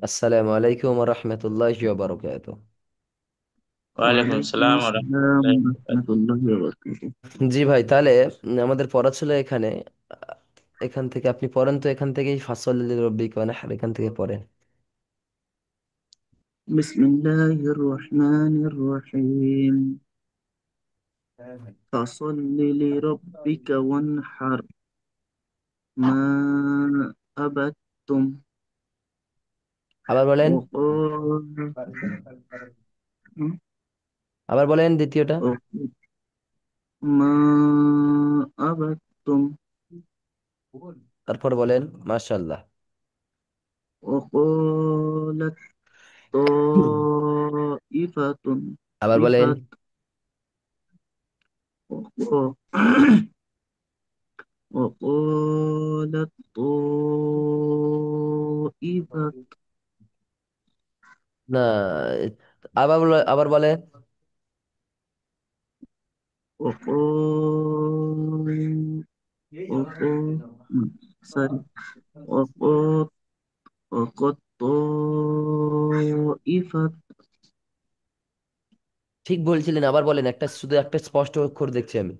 আসসালামু আলাইকুম রহমতুল্লাহি ওয়া বারাকাতুহু। ওয়ালাইকুম ওয়ালাইকুম আসসালাম ওয়া আসসালাম রাহমাতুল্লাহি ওয়া বারাকাতুহু। রহমতুল্লাহি ওয়া বারাকাতুহু। জি ভাই, তাহলে আমাদের পড়া ছিল এখানে। এখান থেকে আপনি পড়েন তো, এখান থেকেই ফাসল লিরাব্বিকা ওয়ানহার, এখান থেকে পড়েন। বিসমিল্লাহির রহমানির রহিম। ফাসাল্লি লিরাব্বিকা ওয়ানহার। মা আবাদতুম। আবার বলেন। وقال আবার বলেন দ্বিতীয়টা। ما أبدتم. তারপর বলেন মাশাআল্লাহ। وقالت طائفة. আবার বলেন। إفت. وق- وقالت طائفة. না, আবার বলেন। وقال وقال sorry. وقال وقد طائفة. ঠিক বলছিলেন, আবার বলেন, একটা শুধু একটা স্পষ্ট অক্ষর দেখছি আমি।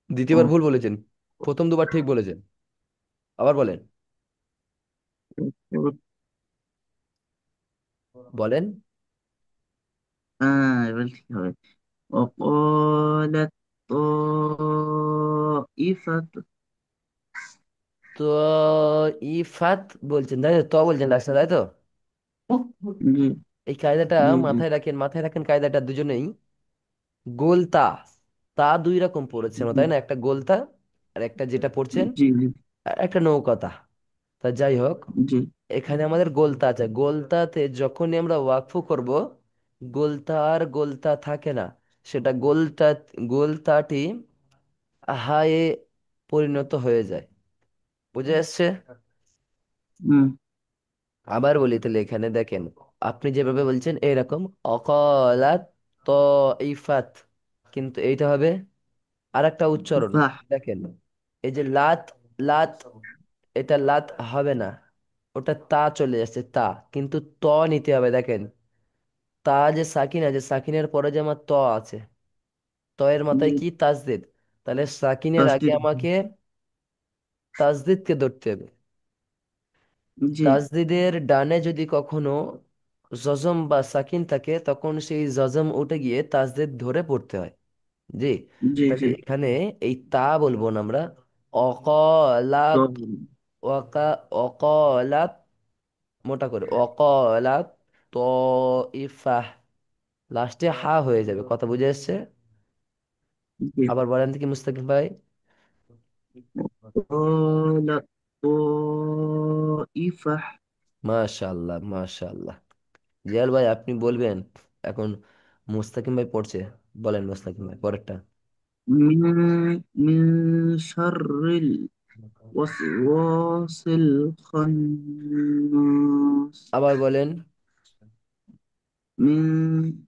দ্বিতীয়বার ভুল বলেছেন, প্রথম দুবার ঠিক বলেছেন। আবার বলেন। وقد বলেন। এবার ঠিক হবে। وقالت طائفة. তো ইফাত বলছেন তাই তো, বলছেন লাস্টে তাই তো। জি এই কায়দাটা জি জি মাথায় রাখেন, মাথায় রাখেন কায়দাটা দুজনেই। গোলতা, তা দুই রকম পড়েছে জি তাই না, একটা গোলতা আর একটা যেটা পড়ছেন জি জি একটা নৌকাতা। তা যাই হোক, জি এখানে আমাদের গোলতা আছে, গোলতাতে যখনই আমরা ওয়াকফু করব, গোলতা আর গোলতা থাকে না, সেটা গোলতা, গোলতাটি হায়ে পরিণত হয়ে যায়। বুঝে আসছে? হুম, আবার বলি তাহলে, এখানে দেখেন, আপনি যেভাবে বলছেন এরকম অকালাত ত ইফাত, কিন্তু এইটা হবে আর একটা উচ্চারণ। বাহ দেখেন, এই যে লাত, লাত, এটা লাত হবে না, ওটা তা চলে যাচ্ছে তা, কিন্তু ত নিতে হবে। দেখেন, তা যে সাকিন আছে, সাকিনের পরে যে আমার ত আছে, ত এর মাথায় জি কি তাসদিদ, তাহলে সাকিনের আগে তাসদিদ আমাকে তাসদিদকে ধরতে হবে। জি তাসদিদের ডানে যদি কখনো জজম বা সাকিন থাকে, তখন সেই জজম উঠে গিয়ে তাসদিদ ধরে পড়তে হয়। জি, জি তাহলে জি এখানে এই তা বলবো না আমরা, অকলাত, তব ওয়াকা, অকলাত, মোটা করে অকলাত তো ইফাহ, লাস্টে হা হয়ে যাবে। কথা বুঝে এসছে? জি আবার বলেন দেখি মুস্তাকিম ভাই। قالت طائفة মাশাআল্লাহ, মাশাআল্লাহ। জিয়াল ভাই আপনি বলবেন এখন, মুস্তাকিম ভাই পড়ছে, বলেন মুস্তাকিম ভাই পরেরটা। من شر الوسواس الخناس. আবার বলেন। من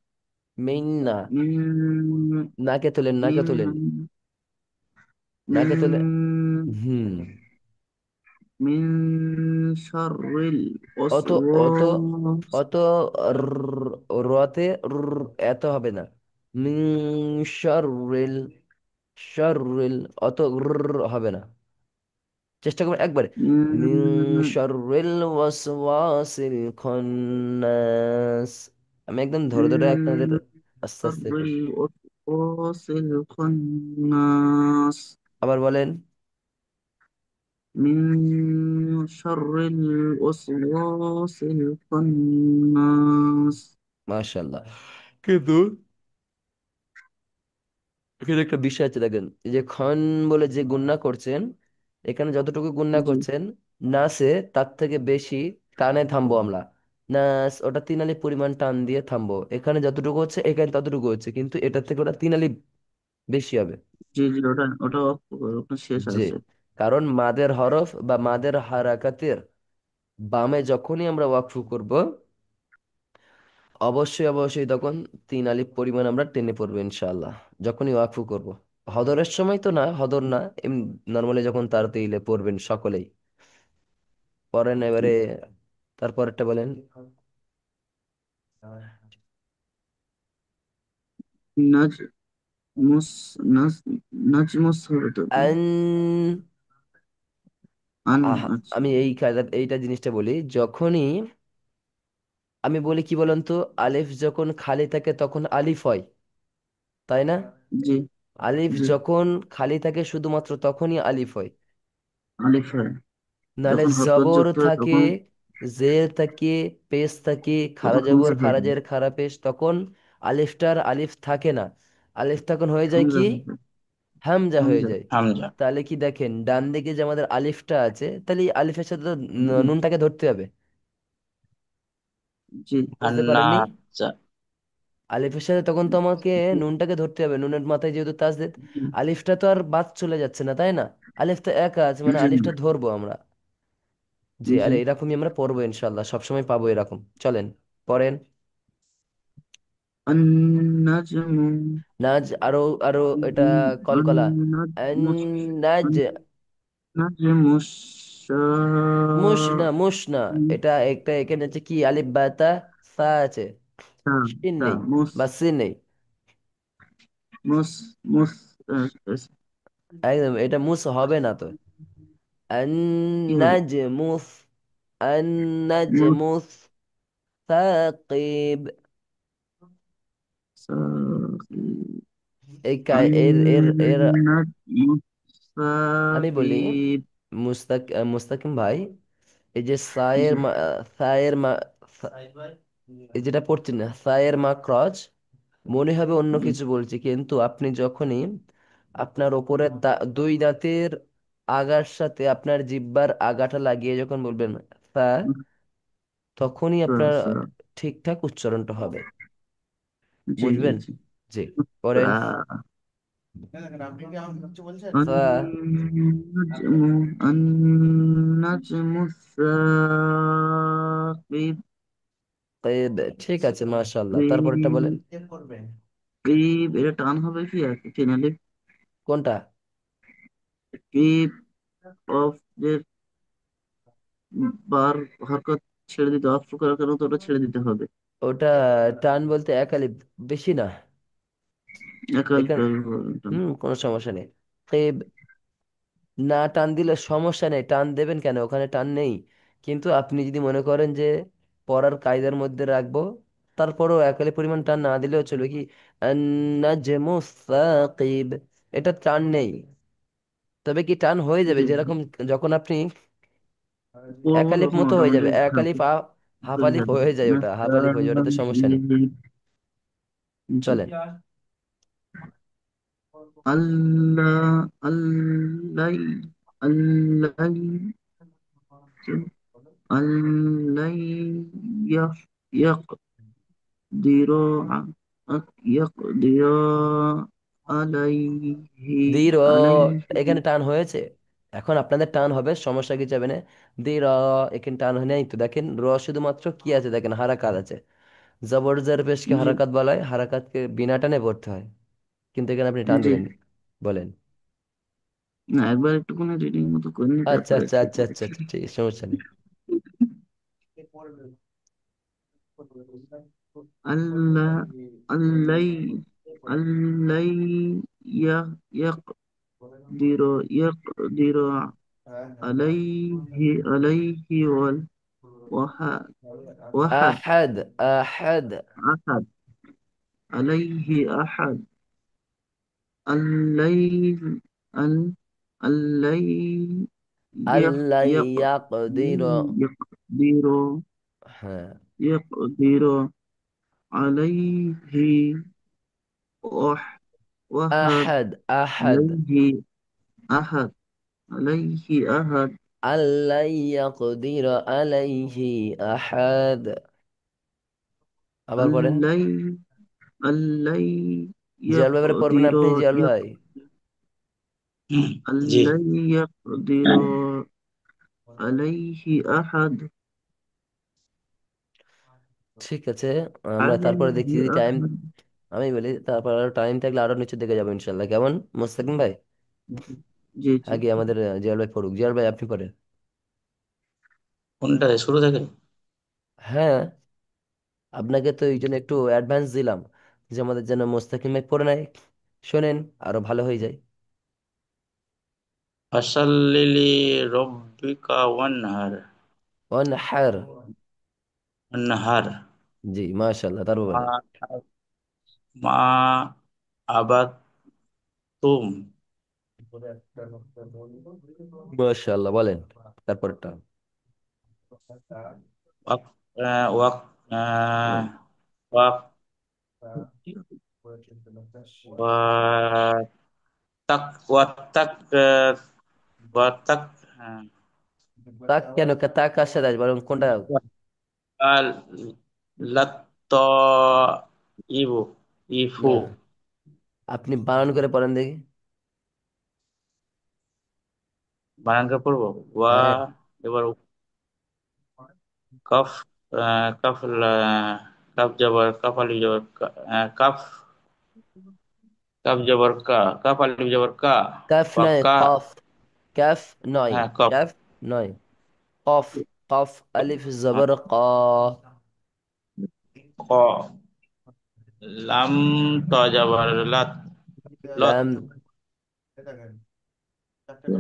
মিন্না, من নাকে তোলেন, নাকে তোলেন, من নাকে তোলে। من হুম, من شر অত, অত, الوسواس. অত রতে এত হবে না। মিন শাররিল, শাররিল, অত হবে না। চেষ্টা করবেন একবারে। মিন من শাররিল ওয়াসওয়াসিল খান্নাস। আমি একদম ধরে ধরে আপনাদের من আস্তে شر আস্তে الوسواس الخناس. আবার বলেন। من شر الوسواس الخناس. মাশাআল্লাহ। কিন্তু এখানে একটা বিষয় আছে, দেখেন এই যে খন বলে যে গুণনা করছেন, এখানে যতটুকু গুণনা জি করছেন, নাসে তার থেকে বেশি টানে থামবো আমরা। নাস, ওটা তিন আলিফ পরিমাণ টান দিয়ে থামবো। এখানে যতটুকু হচ্ছে এখানে ততটুকু হচ্ছে, কিন্তু এটার থেকে ওটা তিন আলিফ বেশি হবে। জি জি ওটা ওটা ওটা শেষ জি, আছে। কারণ মাদের হরফ বা মাদের হারাকাতের বামে যখনই আমরা ওয়াকফু করব, অবশ্যই অবশ্যই তখন তিন আলিফ পরিমাণ আমরা টেনে পড়বো ইনশাআল্লাহ, যখনই ওয়াকফু করব। হদরের সময় তো না, হদর না, এমনি নর্মালি যখন তার দিলে পড়বেন সকলেই। পড়েন এবারে, তারপরেরটা বলেন। নাজ মুস নাজ নাজমুস হবে তো তাই না? আন, আন, আচ্ছা। আমি এই এইটা জিনিসটা বলি, যখনই আমি বলি কি বলেন তো, আলিফ যখন খালি থাকে তখন আলিফ হয়, তাই না? জি, আলিফ জি। যখন খালি থাকে শুধুমাত্র তখনই আলিফ হয়। আলিফ হয়। নাহলে যখন হরকত জবর যুক্ত হয় থাকে, তখন, জের থাকে, পেশ থাকে, খারা তখন জবর হামজা হয়ে যায়। খারাজের খারা পেশ, তখন আলিফটার আলিফ থাকে না, আলিফ তখন হয়ে যায় হামজা কি, হয়ে যায়। হামজা হয়ে হামজা। যায়। হামজা। তাহলে কি দেখেন ডান দিকে যে আমাদের আলিফটা আছে, তাহলে এই আলিফের সাথে তো জি, নুনটাকে ধরতে হবে। জি, বুঝতে পারেননি? আন্নাজা। আলিফের সাথে তখন তো আমাকে নুনটাকে ধরতে হবে, নুনের মাথায় যেহেতু তাসদিদ, জি, আলিফটা তো আর বাদ চলে যাচ্ছে না, তাই না? আলিফ তো একা আছে, মানে জি, আলিফটা ধরবো আমরা। জি, জি। আরে এরকমই আমরা পড়বো ইনশাল্লাহ, সবসময় পাবো এরকম। চলেন পড়েন। النجم. নাজ, আরো আরো, এটা কলকলা। আন, النجم. নাজ, النجم মুশ না, الشاقي. মুশ না, এটা একটা এখানে আছে কি, আলিফ বা তা, সা আছে, تا. শিন تا. নেই مس. বা সিন নেই। مس. مس. একদম, এটা মুস হবে না তো। আন, কি হবে? নাজ মুস, আন, নাজ مس. মুস সাকিব। ساقي. এই এর এর এর النجم আমি বলি, الثاقب. মুস্তাকিম ভাই, এই যে জি। সায়ের এই যেটা পড়ছেন না, সায়ের মাখরাজ, মনে হবে অন্য জি। কিছু বলছি, কিন্তু আপনি যখনই আপনার ওপরের দুই দাঁতের আগার সাথে আপনার জিহ্বার আগাটা লাগিয়ে যখন বলবেন সা, তখনই সা, আপনার সা। ঠিকঠাক উচ্চারণটা হবে। জি, জি, বুঝবেন? জি। জি, পড়েন। সা, النجم الثاقب. তাইব, ঠিক আছে মাশাআল্লাহ, তারপরটা বলেন। قيب. قيب এটা টান হবে কি আর কি ফিনালি? কোনটা? قيب অফ যে বার হরকত ছেড়ে দিতে, অফ করার কারণে তো ওটা ছেড়ে দিতে হবে। ওটা টান বলতে এক আলিফ, বেশি না একাল এখানে। টান। কোনো সমস্যা নেই। তাইব, না টান দিলে সমস্যা নেই, টান দেবেন কেন, ওখানে টান নেই। কিন্তু আপনি যদি মনে করেন যে পড়ার কায়দার মধ্যে রাখবো, তারপরও একালি পরিমাণ টান না দিলেও চলবে কি, আন-নাজমু সাকিব, এটা টান নেই। তবে কি টান হয়ে যাবে, জি। যেরকম যখন আপনি ও, এক আলিফ মতো হয়ে মোটামুটি যাবে, এক হ্যাঁ, আলিফ হাফ বুঝে আলিফ যাবে। হয়ে যায়, ওটা হাফ আলিফ হয়ে যায়, ওটাতে সমস্যা নেই। নাস্তাগীর। জি। চলেন। আল্লাহ, আল্লাই, আল্লাই, আল্লাই, يقدر يقدر عليه ধীর, عليه এখানে টান হয়েছে, এখন আপনাদের টান হবে, সমস্যা কিছু হবে না। ধীর, এখানে টান হয় নাই তো, দেখেন শুধুমাত্র কি আছে, দেখেন হারাকাত আছে। জবর জের পেশকে জি, হারাকাত বলা হয়, হারাকাতকে বিনা টানে পড়তে হয়, কিন্তু এখানে আপনি টান জি। দিলেন। বলেন। না, একবার একটুখানি রিডিং মতো করে নি আচ্ছা তারপরে আচ্ছা একটু আচ্ছা আচ্ছা দেখি। আচ্ছা, ঠিক আছে, সমস্যা নেই। আল্লাহ, আল্লাই, আল্লাই, يقدر يقدر عليه عليه وحد وحد আহাদ, আহাদ, أحد عليه أحد الليل الليل আল্লাহ يقدر ইয়াকদির, হ্যাঁ, يقدر عليه وحد আহাদ, আহাদ, عليه أحد عليه أحد আল্লাহ ইয়াকদির আলাইহি আহাদ। আবার পড়েন। الليل الليل জিয়াল ব্যাপারে পড়বেন يقدر আপনি, জিয়াল ভাই। জি। الليل يقدر عليه أحد ঠিক আছে, আমরা তারপরে দেখছি عليه যদি টাইম, أحد আমি বলি তারপর আরো টাইম থাকলে আরো নিচের দিকে যাবো ইনশাল্লাহ, কেমন মুস্তাকিম ভাই? জি, জি। আগে আমাদের জিয়াল ভাই পড়ুক, জিয়াল ভাই আপনি পড়েন। কোনটা শুরু থেকে? হ্যাঁ, আপনাকে তো এই জন্য একটু অ্যাডভান্স দিলাম, যে আমাদের যেন মোস্তাকিম পড়ে নেয়, শোনেন, আরো ভালো হয়ে যায়। ফাসাল্লিলি রব্বিকা ওয়ানহার। অনহার। ওয়ানহার। জি মাশাআল্লাহ, তারপর মা বলেন। মা আবাতুম। মাশাআল্লাহ, বলেন তারপরটা। ওয়াক ওয়াক আহ, ওয়াক ওয়াতাক ওয়াতাক ওয়াতাক তাক কেন, তাক কার সাথে আসবে, বরং কোনটা? আল লাত্ত ইবু ইফু। না, আপনি বানান করে পড়েন দেখি। বানানকে পড়বো। ওয়া হ্যাঁ। এবার কফ কফ কাপ জবর কপালি জবর কাফ কাপ জবর কা কপালি জবর কা কাফ নয়, ওয়াক্কা। কফ। কাফ নয়। হ্যাঁ কফ। কাফ নয়, কফ। কফ আলিফ হ্যাঁ, জবর ক। ক লাম ত জবর লাত লত লাম।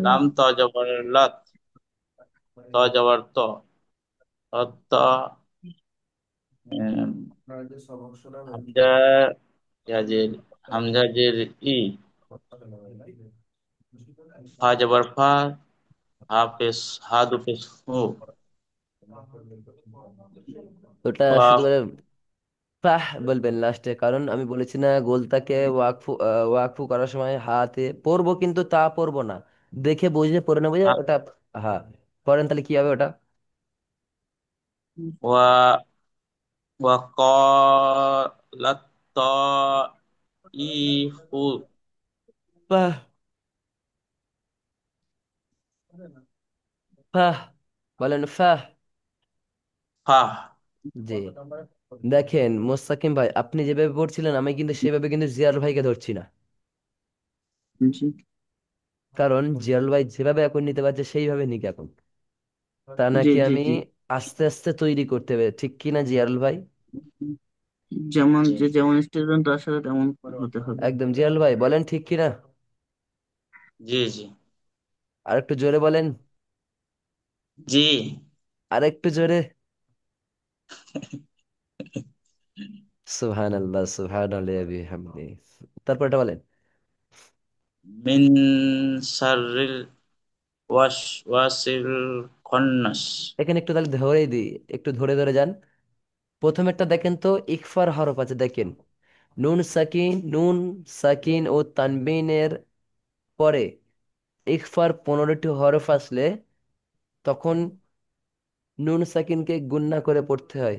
লাম ত জবর লাত ত জবর ত ত উম, হামজা ইয়াজের হামজা জের ই ফা জবর ফা হা পেশ হা দু পেশ হু ওটা শুধু ওয়াক। মানে ফাহ বলবেন লাস্টে, কারণ আমি বলেছি না গোলটাকে ওয়াকফু ওয়াকফু করার সময় হাতে পরবো, কিন্তু তা পরবো না, দেখে বুঝে পরে নেবো যে ওটা। হ্যাঁ, পড়েন তাহলে কি হবে ওটা। ওয়া ওয়াকালাত তাইফু ফাহ। ফাহ, বলেন ফাহ। ফাহ। জি। দেখেন মোস্তাকিম ভাই, আপনি যেভাবে পড়ছিলেন আমি কিন্তু সেভাবে কিন্তু জিয়াল ভাইকে ধরছি না, জি কারণ জিয়াল ভাই যেভাবে এখন নিতে পারছে সেইভাবে নিক এখন, তা জি নাকি জি আমি জি। আস্তে আস্তে তৈরি করতে হবে, ঠিক কি না জিয়াল ভাই? যেমন জি যেমন স্টুডেন্ট আসলে তেমন হতে হবে। একদম জিয়াল ভাই, বলেন ঠিক কি না? জি জি আর একটু জোরে বলেন। জি। আর একটু জোরে। সুবহানাল্লাহ, সুবহানাল্লাহ বিহামদি। তারপর এটা বলেন। মিন শাররিল ওয়াস ওয়াসিল খন্নাস। এখানে একটু তাহলে ধরেই দিই, একটু ধরে ধরে যান। প্রথমেরটা দেখেন তো, ইকফার হরফ আছে দেখেন, নুন সাকিন, নুন সাকিন ও তানবিনের পরে ইকফার 15টি হরফ আসলে তখন নুন সাকিনকে গুণনা করে পড়তে হয়।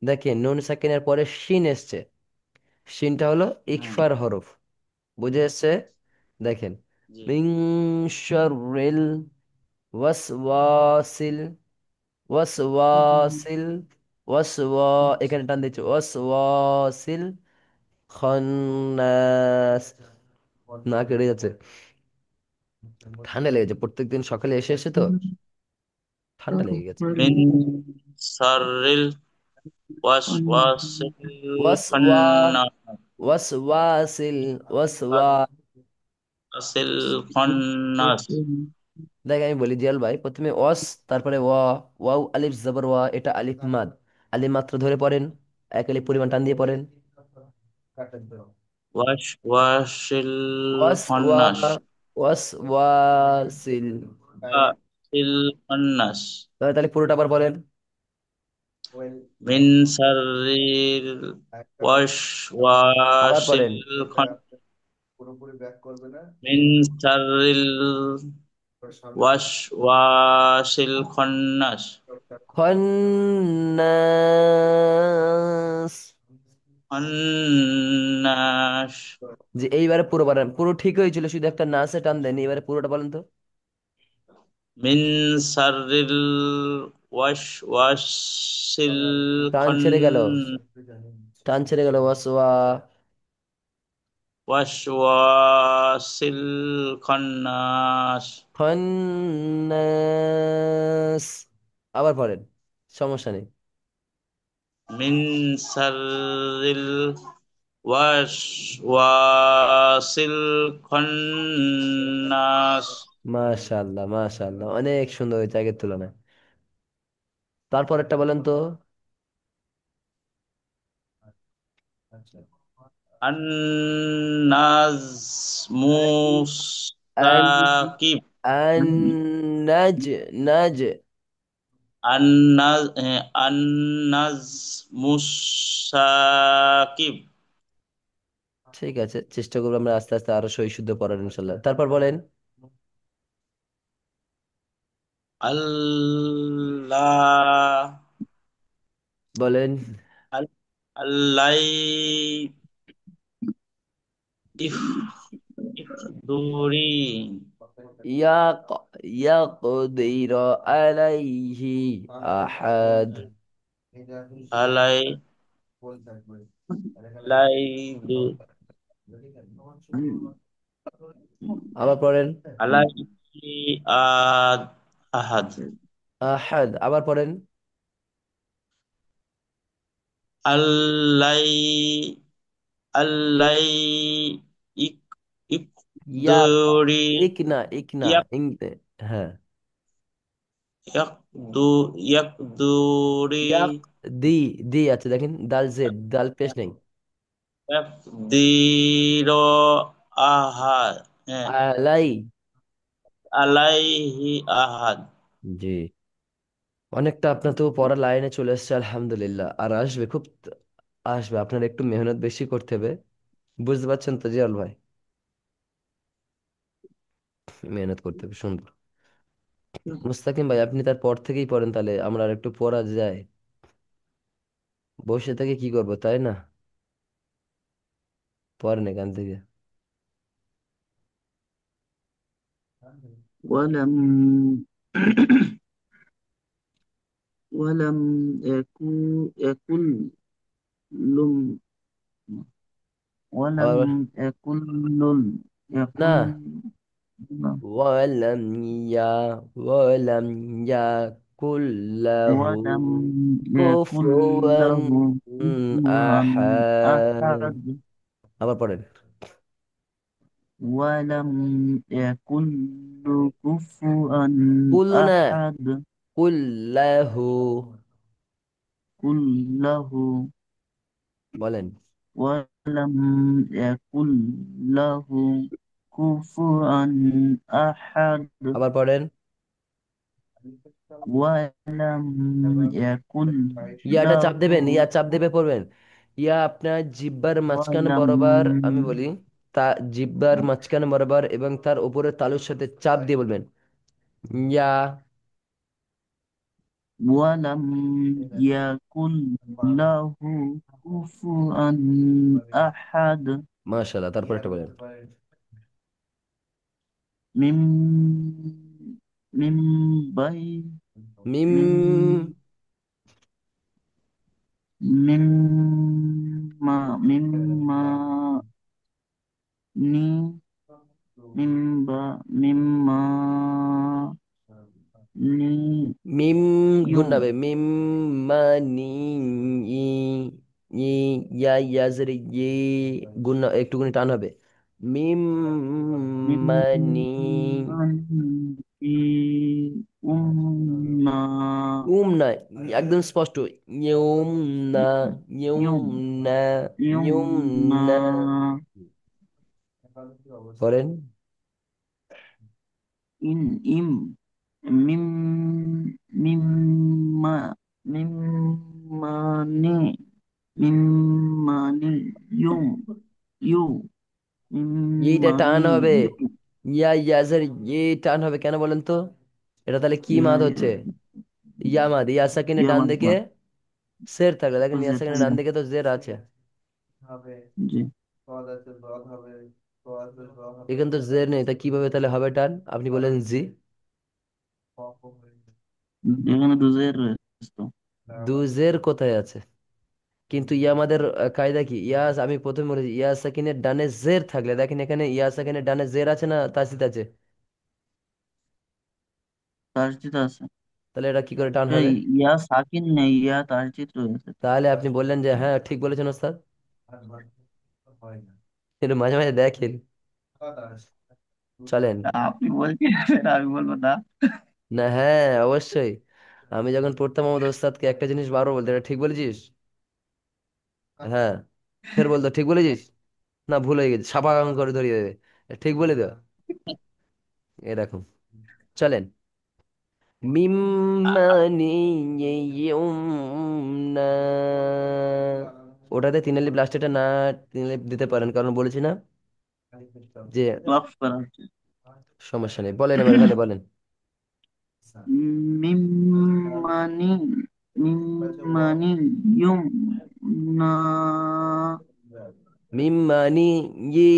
দেখেন নুন সাকিনের পরে শিন এসছে, শিনটা হলো হুম। ইকফার হরফ, বুঝে এসছে? দেখেন, জি মিন শাররিল ওয়াসওয়াসিল, ওয়াসওয়াসিল, ওয়াসওয়া, এখানে টান দিচ্ছে, ওয়াসওয়াসিল খন্নাস। না কেটে যাচ্ছে, ঠান্ডা লেগেছে, প্রত্যেকদিন সকালে এসে এসে তো ঠান্ডা লেগে গেছে। মিন শাররিল ওয়াস ওয়াসিল ওয়াসওয়া, খন্নাস। ওয়াসওয়াসিল, ওয়াসওয়া। ওয়াসিল খন্নাস। দেখ আমি বলি জিয়াল ভাই, প্রথমে ওয়াস, তারপরে ওয়া, ওয়াও আলিফ জবর ওয়া, এটা আলিফ মাদ, আলিফ মাত্র ধরে পড়েন, এক আলিফ পরিমাণ টান দিয়ে পড়েন। ওয়াস ওয়াসিল ওয়াস ওয়া, খন্নাস। ওয়াস ওয়াসিল। ওয়াসিল খন্নাস। তাহলে পুরোটা আবার বলেন। মিন শাররিল ওয়াস আবার ওয়াসিল পড়েন। মিন শাররিল ওয়াস ওয়াসিল খন্নাস। খন্নাস। খন্নাস। যে এইবারে পুরো বলেন, পুরো ঠিক হয়েছিল, শুধু একটা নাসে টান দেন, এবারে পুরোটা বলেন তো। মিন শাররিল ওয়াস ওয়াসিল টান খন ছেড়ে গেল, টান ছেড়ে গেল, ওয়াসওয়া। ওয়াস ওয়াসিল খন্নাস। খন্নাস। আবার পড়েন, সমস্যা নেই। মিন শাররিল ওয়াস ওয়াসিল খন্নাস। মাশাআল্লাহ মাশাআল্লাহ, অনেক সুন্দর হয়েছে আগের তুলনায়। তারপরেরটা বলেন তো। আন্নাজ আন মুস্তাকিব। আন নাজ নাজ আন্নাজ মুসাকিব। ঠিক আছে, চেষ্টা করবো আমরা আস্তে আস্তে আরো সহি শুদ্ধ পড়ার ইনশাল্লাহ। তারপর বলেন। আল্লাহ বলেন। আল্লাই ইফ ইফদুরি ইয়াক ইয়াকদির আলাইহি আহাদ। আলাই আলাই দু আবার পড়েন। আলাই আদ আহাদ। আহাদ, আবার পড়েন। আল্লাই আল্লাই ইক ইয়াক ইকদুরি ইকনা ইকনা ইয়াক ইং, হ্যাঁ। ইয়াকদু ইয়াকদুরি ইয়াক দি, দি আছে দেখেন, দাল জেড, দাল পেশ নেই। ইয়াকদির আহাদ। হ্যাঁ, আলাই। আলাইহি আহাদ। জি, অনেকটা আপনার তো পড়া লাইনে চলে এসেছে আলহামদুলিল্লাহ, আর আসবে খুব, আসবে। আপনার একটু মেহনত বেশি করতে হবে, বুঝতে পারছেন তো জিয়াল ভাই? মেহনত করতে হবে সুন্দর। মুস্তাকিম ভাই, আপনি তার পর থেকেই পড়েন, তাহলে আমরা আর একটু পড়া যায়। বসে থেকে কি করবো, তাই না? পড়েন এখান থেকে। ولم ولم يكن لم আবার يكن না, ওয়ালাম ইয়া ওয়ালাম ইয়াকুল লাহু ولم يكن কুফুয়ান له كفوا আহাদ। أحد. আবার পড়েন। ولم يكن له كفوا কুল না, أحد. কুল লাহু। قل له বলেন। ولم يكن له كفوا أحد. আবার পড়েন। ولم يكن ইয়াটা له চাপ দেবেন, ইয়া চাপ দেবে পড়বেন। ইয়া আপনার জিব্বার মাঝখানে ولم বরাবর, আমি বলি, তা জিব্বার মাঝখানে বরাবর এবং তার উপরে তালুর সাথে চাপ দিয়ে বলবেন ইয়া। ولم يكن له كفوا أحد. মাশাআল্লাহ, তারপর একটা বলেন। من من بين মিম من مما ني مما ني মিম يوم গুন্ডাবে মিম মানি ই ই ইয়া ইয়াজের ইয়ে গুন্না একটুখানি টান হবে। মিম মানি ممن أمنا উম না, একদম স্পষ্ট। ইউম না, ইউম يوم না, ইউম না। يمنا করেন। إن إم مما مماني مماني يو এইটা টান مماني হবে। يو ইয়া ইয়াজের ইয়ে টান হবে কেন বলেন তো? এটা তাহলে কি মাদ হচ্ছে? ইয়া মাদ, ইয়া সাকিনের يا ডান দিকে مدبر সের থাকলে দেখেন, ইয়া সাকিনের ডান زيتون দিকে তো জের আছে। جي এখানে তো জের নেই, তা কিভাবে তাহলে হবে টান? আপনি বলেন জি। এখানে দুজের রয়েছে। দু জের কোথায় আছে? কিন্তু ইয়া আমাদের কায়দা কি, ইয়াস আমি প্রথমে বলেছি ইয়া সাকিনের ডানে জের থাকলে, দেখেন এখানে ইয়া সাকিনের ডানে জের আছে না তাসদিদ আছে? তাসদিদ আছে। তাহলে এটা কি করে টান এই হবে? ইয়া সাকিন নেই, ইয়া তার চিত্র আছে। তাহলে আপনি বললেন যে হ্যাঁ ঠিক বলেছেন ওস্তাদ, কিন্তু মাঝে মাঝে দেখেন। চলেন। আপনি বলছেন সেটা আমি বলবো না। না হ্যাঁ অবশ্যই, আমি যখন পড়তাম আমাদের ওস্তাদকে একটা জিনিস বারবার বলতে, এটা ঠিক বলেছিস, হ্যাঁ, ফের বলতো ঠিক বলেছিস, না ভুল হয়ে গেছে, ছাপা করে ধরিয়ে দেবে, ঠিক বলে দেওয়া, এরকম। চলেন। মিম্মানি ইয়ুমনা, ওটাতে তিন আলিফ লাস্টেটা না, তিন আলিফ দিতে পারেন, কারণ বলেছি না যে ওয়াকফ করা হচ্ছে। সমস্যা নেই, বলেন এবার তাহলে বলেন। মিম্মানি, মিম্মানি ইউম না, মিম্মানি ই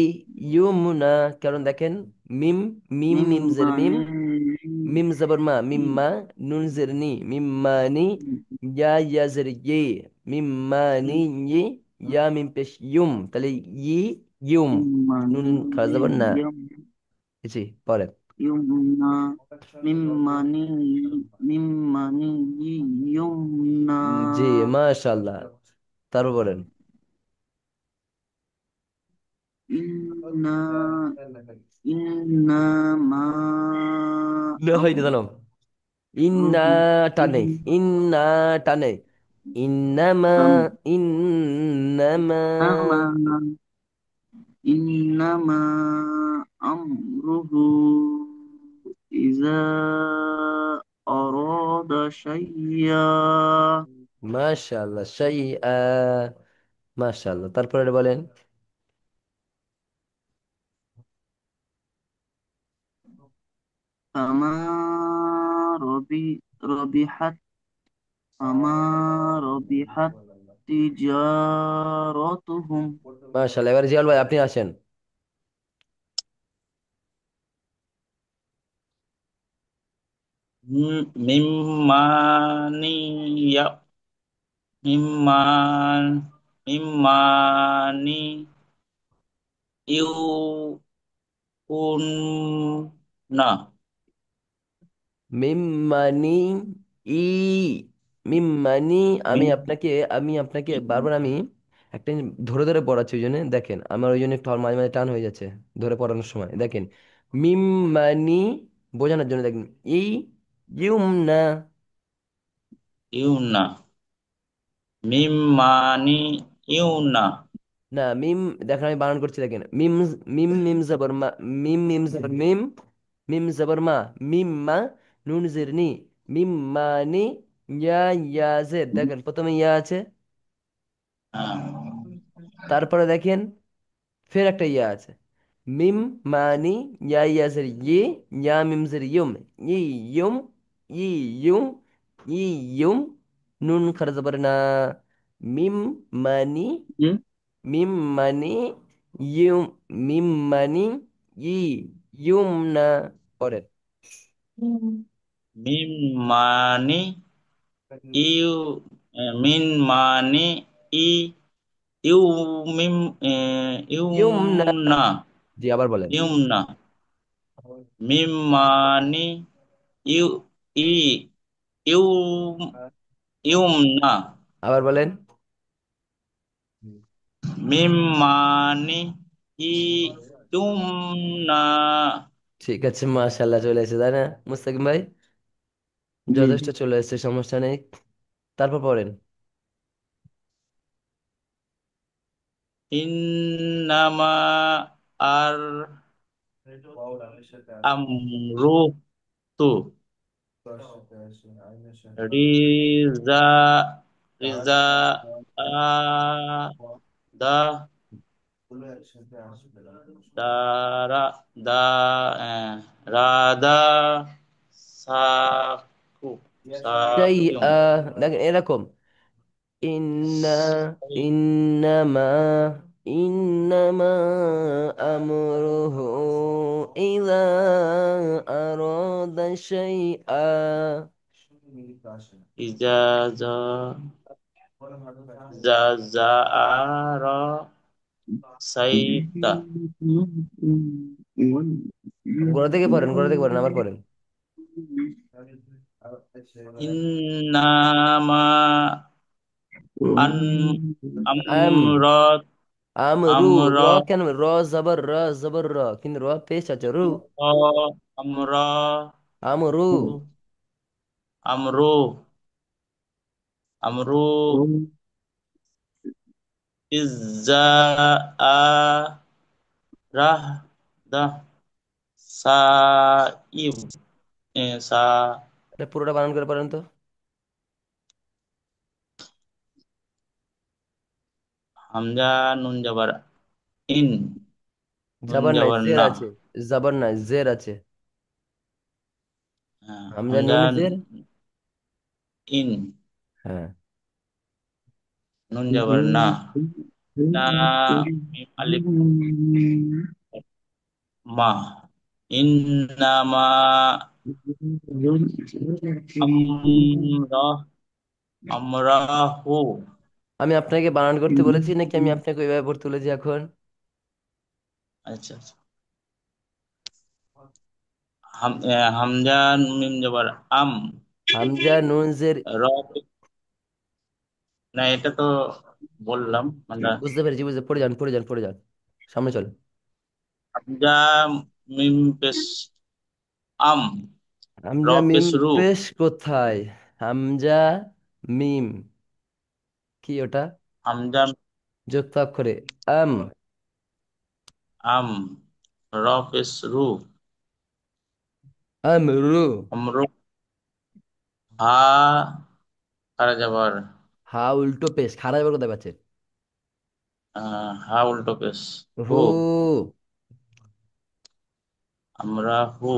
ইয়ুমনা, কারণ দেখেন মিম, মিম মিম জের মিম, মিম্মানি মিম জবর মা, মিম্মা, নুন জের নি, মিম্মানি, ইয়া জের ইয়ে, মিম্মানি ই, ইয়া মিম পেশ ইউম, তাহলে ই ইউম, নুন মিম্মানি খারা জবর না, ইয়ুম জি পরেন। ইয়ুমনা, মিম্মানি, মিম্মানি ইয়ুমনা, জি মাশাআল্লাহ, তারপর বলেন। ইন্না, ইন্না মা না আম হয়নি জানো, ইন্না রুহু, টানে, ইন্না টানে, ইন্নামা, ইন্নামা, ইন্নামা, ইন্নামা আমরুহু ইজা আরাদা শাইয়া, মাশাআল্লাহ সেই, মাশাআল্লাহ, তারপরে বলেন। ফামা রবি রবিহাত, ফামা রবিহাত তিজারাতুহুম। মাশাআল্লাহ, এবার জিয়াল ভাই আপনি আসেন। মিম্মানিয়া মিম্মান মিম্মানি ইউকুন্না মিম মানি ই, মিম মানি, আমি মিম আপনাকে, আমি আপনাকে বারবার আমি একটা জিনিস ধরে ধরে পড়াচ্ছি, ওই জন্য দেখেন আমার ওই জন্য একটু মাঝে মাঝে টান হয়ে যাচ্ছে ধরে পড়ানোর সময়, দেখেন। মিম মানি, বোঝানোর জন্য দেখেন, ই ইউমনা, ইউনা মিম্মানি ইউনা না মিম, দেখেন আমি বানান করছি দেখেন, মিম, মিম মিম জবর মা, মিম মিম জবর মিম, মিম জবর মা, মিম মা, নুন জের নি, মিম মানি, ইয়া জের, দেখেন প্রথমে ইয়া আছে, তারপরে দেখেন ফের একটা ইয়া আছে, মিম মানি, ইয়া জের ইয়া মিম জের ইয়ুম, ই ইয়ুম, ই ইয়ুম, ই ইয়ুম, নুন খারা জবর না, মিম মানি, যে মিম মানি ইয়ুম, মিম মানি ই ইয়ুমনা, পরের। মিম্মানি you mean money E you মিম ইয়ুমনা, ইউমনা জি আবার বলেন। ইউমনা মিম্মানি ইউ ই ইউ ইউমনা আবার বলেন। মিম্মানি ই ইউমনা। ঠিক আছে মাশাআল্লাহ, চলে এসেছে তাই না মুস্তাকিম ভাই, জি যথেষ্ট চলে এসেছে, সমস্যা নেই, তারপর পড়েন। ইন্নামা আর আমরুতু রিজা রিজা দা দারা দা রাদা সাকু সেই সাকিউম দেখেন এরকম, ইন্না, ইন্নামা, ইন্নামা আমরুহু ইযা আরাদা শাইআ, ইজাজা জাজাআরা সাইতা গোড়া থেকে পড়েন, আবার পড়েন। ইন্নামা আন আম, আমরত আমরু, আমর র কেন, র জবর র, কিন্তু র পেশ আছে, রু, আমর আমরু, আমরু আমরু ইজ্জা আ রাহ দা সাইব সা এটা পুরোটা বানান করে পারেন তো? হামজা নুন জবর ইন নুন জাবার নাই, জবর জের না আছে, জাবার নাই, জের আছে। হ্যাঁ, হামজা হামজা নুন জের। ইন হ্যাঁ। নুন জবর না না মিম আলিফ মা ইন্নামা আমরা আমরাহু আমি আপনাকে বানান করতে বলেছি নাকি আমি আপনাকে ওইভাবে পড়তে বলেছি এখন? আচ্ছা আচ্ছা হামজা মিম জবর আম হামজা নুন জের। র না এটা তো বললাম মানে বুঝতে পেরেছি, বুঝতে, পড়ে যান, পড়ে যান, পড়ে যান, সামনে চল। হামজা মিম পেশ আম র হামজা মিম পেশ রু পেশ কোথায়? হামজা মিম, কি ওটা? হামজা যুক্ত অক্ষরে। আম, আম র পেশ রু আমরু। আমর হা কারা যাবার হা উল্টো পেশ, খারাপ এবার কোথায় পাচ্ছে? হা উল্টো পেশ হু হু, আমরা হু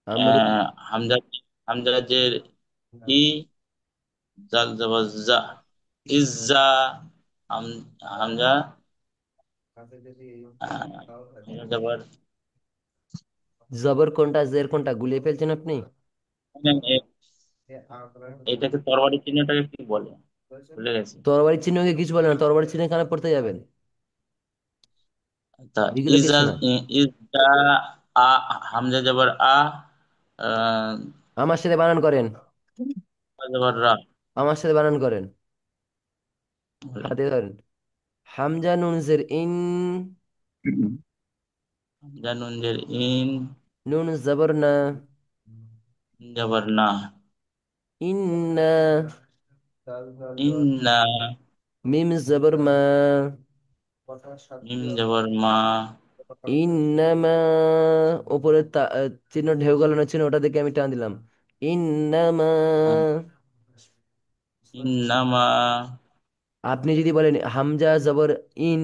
আমরু। হামজা হামজা জের ই জাল জবর জা ইজ্জা হামজা হামজা জবর জবর কোনটা, জের কোনটা, গুলিয়ে ফেলছেন আপনি? এটাকে তরবারি চিহ্নটাকে কি বলে ভুলে গেছি তরবারি চিহ্নকে কিছু বলে না, তরবারি চিহ্ন কানে পড়তে যাবেন, তা এগুলো ইজা কিছু না। ইজা আ হামজা জবর আহ, আমার সাথে বানান করেন, জবর রা আমার সাথে বানান করেন, বলেন হাতে ধরেন। হামজা নুন জের ইন, হামজা নুন জের ইন নুন জবর না, জবর না ইন্না, ইন্না মিম জবর মা, মিম জবর মা ইন্নামা, উপরে চিহ্ন, ঢেউ গলানো চিহ্ন, ওটা দেখে আমি টান দিলাম। ইন্নামা। ইন্নামা আপনি যদি বলেন হামজা জবর ইন,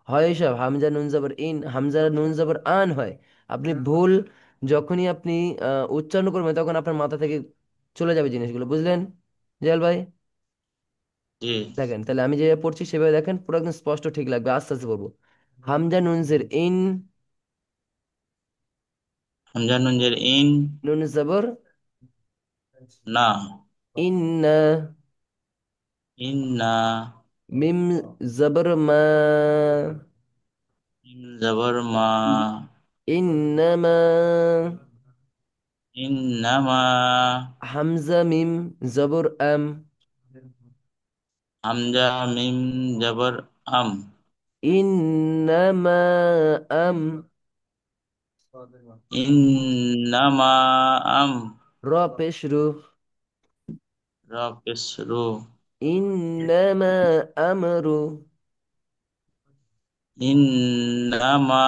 হয় সব হামজা নুন জবর ইন, হামজা নুন জবর আন হয়। আপনি ভুল, যখনই আপনি উচ্চারণ করবেন তখন আপনার মাথা থেকে চলে যাবে জিনিসগুলো, বুঝলেন জেল ভাই? জি দেখেন তাহলে আমি যেভাবে পড়ছি সেভাবে দেখেন, পুরো একদম স্পষ্ট ঠিক লাগবে, আস্তে আস্তে পড়বো। হামজা নুন জের ইন, হামজা নুন জের ইন নুন জবর না ইন্না, ইন্না মিম জবর মা, মিম জবর মা ইন্নামা। ইন্নামা হামজা মিম জবর আম, হামজা মিম জবর আম ইন্নামা আম। ইন্নামা আম র পেশ রু, রা পেশ রু ইন্নামা আমরু। ইন্নামা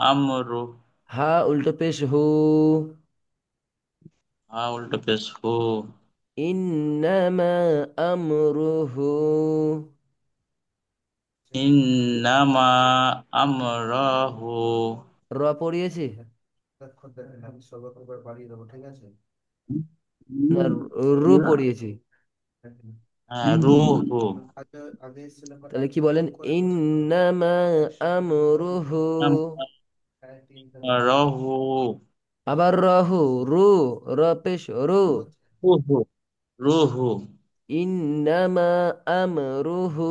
আমরু হা উল্টো পেশ হু, হা উল্টো পেশ হু ইন্নামা আমরুহু। ইন্নামা আমরাহু র পড়িয়েছি না, রু পড়িয়েছি? হ্যাঁ রুহু তাহলে কি বলেন? ইন্নামা আমরুহু। আমরাহু আবার রহু, রু, র পেশ রু, রুহু রুহু ইন্নামা আমরুহু।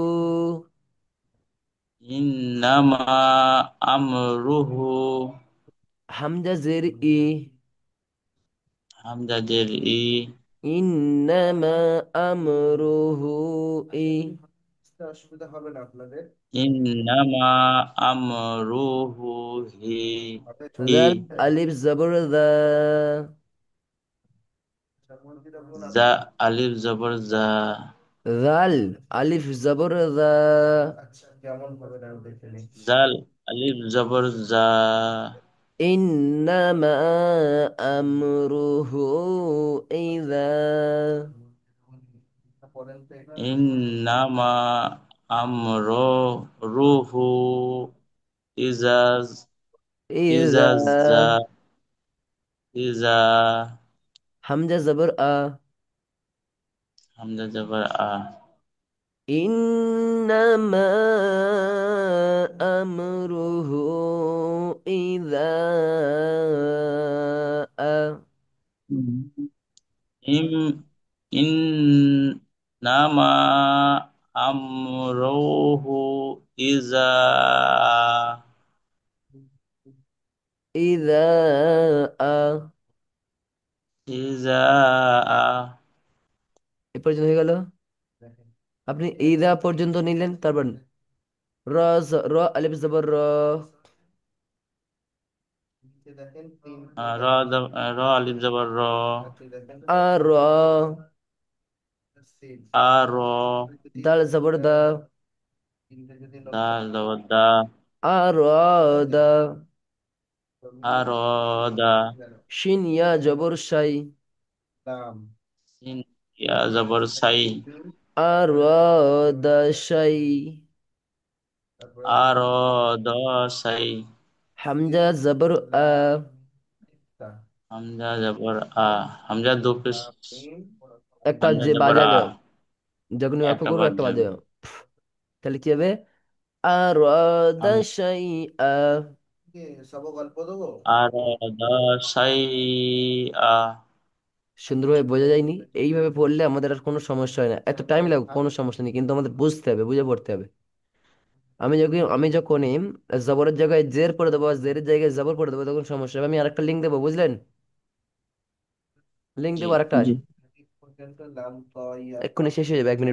ইন্নামা আমরুহু হামজা জের ই, হামজাদের ই। ইন্নামা আমরুহু ই। ইন্নামা আমরুহু হি ই। জাল আলিফ জবর দা। জা আলিফ জবর জা। জাল আলিফ জবর দা। জাল আলিফ জবর জা। إنما أمره إذا ইন্নামা আমরুহু ইজাজ إذا ইজাজ জা ইজা। حمزة زبر হামজা জবর আ। إنما أمره إذا ইম ইন নামা আমরুহু ইজা إذا ইজা এ পর্যন্ত হয়ে গেল। আপনি ইদা পর্যন্ত নিলেন, তারপর র র আলিফ জবর র। র র আলিফ জবর র। আর আর দাল জবর দা। দাল জবর দা। আর দা। আর দা। শিন ইয়া জবর শাই। সিন ইয়া জবর সাই। আর দা শাই। আর দ সাই। হামজা জবর হামজা জবর আ। হামজা দো পেশ। একটা হামজা যে জবর বাজে আ। যাবে, যখন অল্প একটা করবো বাদ একটা বাজে যাবে। যাবে। তাহলে কি হবে? আর দা শাই আর দা সাই আ। সুন্দরভাবে বোঝা যায়নি? এইভাবে পড়লে আমাদের আর কোনো সমস্যা হয় না, এত টাইম লাগবে কোনো সমস্যা নেই, কিন্তু আমাদের বুঝতে হবে, বুঝে পড়তে হবে। আমি যখনই জবরের জায়গায় জের পড়ে দেবো, জেরের জায়গায় জবর পড়ে দেবো, তখন সমস্যা হবে। আমি আরেকটা লিঙ্ক দেবো, বুঝলেন? লিঙ্ক জি। দেবো আরেকটা, জি। এক্ষুনি শেষ হয়ে যাবে, 1 মিনিট।